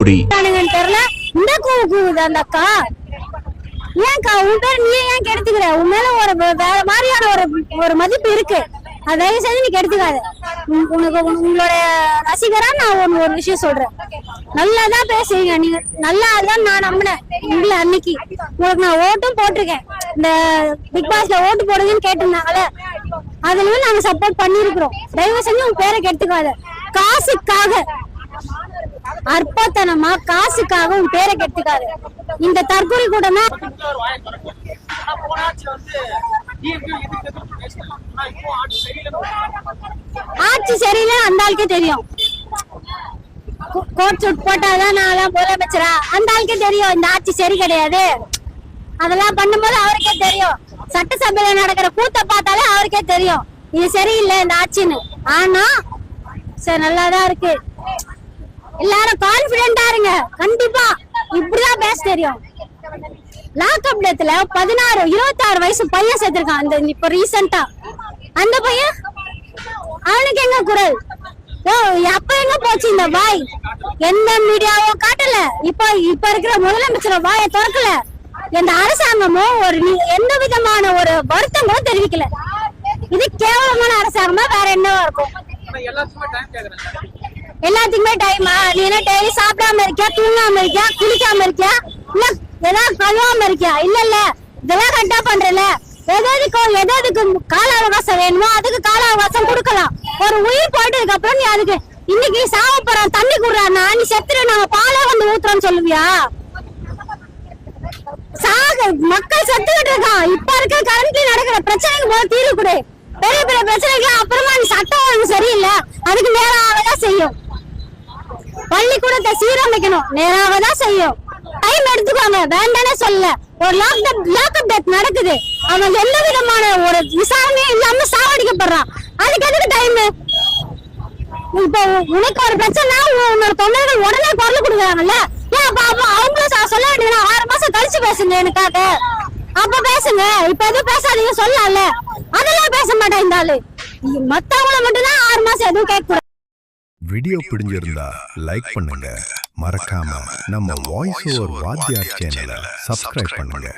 தெரியல இந்த கூவுது அந்த அக்கா. ஏன்க்கா உன் பேர் நீ ஏன் கெடுத்துக்கிற? உன் மேல ஒரு வேற மாதிரியான ஒரு மதிப்பு இருக்கு. அதை தயவு செஞ்சு நீ கெடுத்துக்காத. உனக்கு உங்களோட ரசிகரா நான் ஒரு விஷயம் சொல்றேன். நல்லாதான் பேசுவீங்க நீங்க, நல்லாதான் நான் நம்பினேன். இல்ல அன்னைக்கு உங்களுக்கு நான் ஓட்டும் போட்டிருக்கேன். இந்த பிக் பாஸ்ல ஓட்டு போடுங்கன்னு கேட்டிருந்தாங்கல்ல, அதுலயும் நாங்க சப்போர்ட் பண்ணிருக்கிறோம். தயவு செஞ்சு உங்க பேரை கெடுத்துக்காத. காசுக்காக அற்பத்தனமா காசுக்காக உன் பேரை கெடுத்துக்காது. இந்த தற்கொலை கூட்டமா ஆட்சி சரியில்லை அந்த ஆளுக்கே தெரியும். கோட் சூட் போட்டாதான் நான் முதலமைச்சரா அந்த ஆளுக்கே தெரியும் இந்த ஆட்சி சரி கிடையாது. அதெல்லாம் பண்ணும்போது அவருக்கே தெரியும். சட்டசபையில நடக்கிற கூத்த பார்த்தாலே அவருக்கே தெரியும் இது சரியில்லை இந்த ஆட்சின்னு. ஆனா சரி நல்லாதான் இருக்கு. எல்லாரும் கான்பிடென்டா இருங்க. கண்டிப்பா இப்படிதான் பேச தெரியும். லாக்அப் டேத்துல 16-26 வயசு பையன் சேர்த்திருக்கான். அந்த இப்ப ரீசெண்டா அந்த பையன் அவனுக்கு எங்க குரல்? அப்ப எங்க போச்சு இந்த வாய்? எந்த மீடியாவும் காட்டல. இப்ப இருக்கிற முதலமைச்சர் வாயை திறக்கல. எந்த அரசாங்கமும் எந்த விதமான ஒரு வருத்தம் கூட தெரிவிக்கல. இது கேவலமான அரசாங்கமா வேற என்னவா இருக்கும்? எல்லாத்துக்குமே டைமா? நீ என்ன டெய்லி சாப்பிடாம இருக்கியா, தூங்காம இருக்கியா, குளிக்காம இருக்கியா, இல்ல ஏதாவது கழுவாம இருக்கியா? இல்ல இதெல்லாம் கரெக்டா பண்றல. எதுக்கு கால அவகாசம் வேணுமோ அதுக்கு கால அவகாசம் கொடுக்கலாம். ஒரு உயிர் போயிட்டதுக்கு அப்புறம் நீ அதுக்கு இன்னைக்கு சாவ போறான் தண்ணி குடுறான்னா நீ செத்துரு நாங்க பாலை வந்து ஊத்துறோம்னு சொல்லுவியா? மக்கள் செத்துக்கிட்டு இருக்கான். இப்ப இருக்க கரண்ட்ல நடக்கிற பிரச்சனைக்கு போல தீர்வு கொடு. பெரிய பெரிய பிரச்சனைக்கு அப்புறமா நீ சட்டம் ஒழுங்கு சரியில்லை அதுக்கு நேராகதான் செய்யும். பள்ளிக்கூடத்தை சீரமைக்கணும் நேராகதான் செய்யும். டைம் எடுத்துக்கோங்க வேண்டானே சொல்ல. ஒரு லாக்அப் டெத் நடக்குது. அவன் எந்த விதமான ஒரு விசாரணையும் இல்லாம சாவடிக்கப்படுறான். அதுக்கு எதுக்கு டைம்? இப்போ உனக்கு ஒரு பிரச்சனை உன்னோட தொண்டர்கள் உடனே குரல் கொடுக்குறாங்கல்ல, ஏன் அப்ப அவங்களும் சொல்ல வேண்டியது 6 மாசம் கழிச்சு பேசுங்க எனக்காக. அப்ப பேசுங்க. இப்ப எதுவும் பேசாதீங்க சொல்லலாம்ல. அதெல்லாம் பேச மாட்டேன் இந்த ஆளு. மத்தவங்கள மட்டும்தான் 6 மாசம் எதுவும் கேட்க. வீடியோ பிடிச்சிருந்தா லைக் பண்ணுங்க, மறக்காம நம்ம வாய்ஸ் ஓவர் வாத்தியார் சேனலை சப்ஸ்கிரைப் பண்ணுங்க.